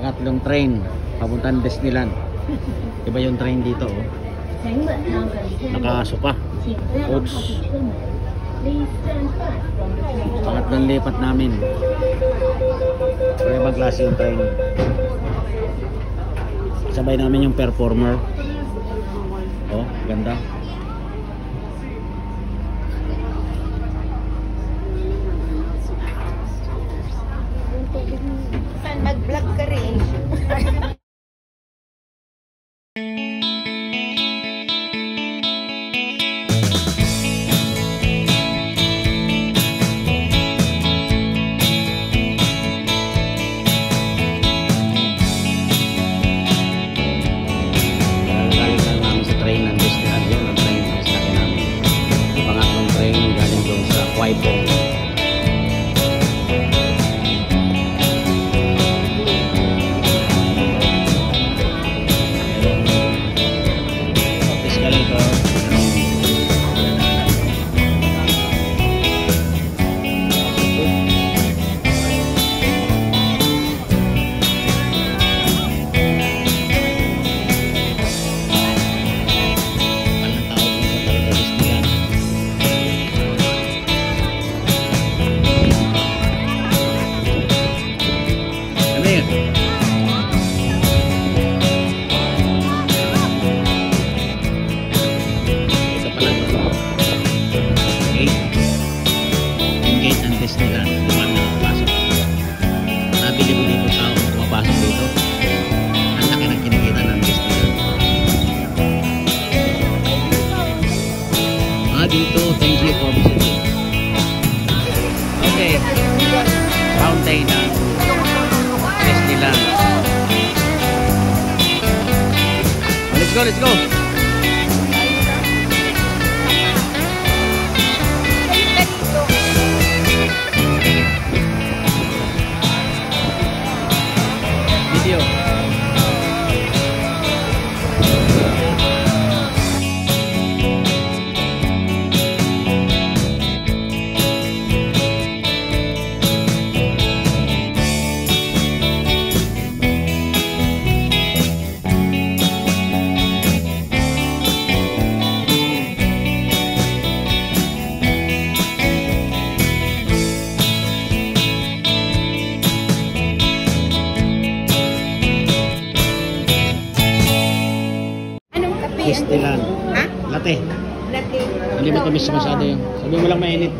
pangatlong train papuntang Disneyland. Iba yung train dito, oh. Nakasuka. Oops. Pangatlong lipat namin. Kaya ibang klase yung train. Sabay namin yung performer. Oh, ganda. Saan mag-vlog ka rin? Dito, thank you for visiting. Okay, fountain na Disneyland. Let's go, let's go. Video. Disneyland. Ha? Latte. Latte. Hindi mo tamis masyado yun. Sabi mo lang mainit.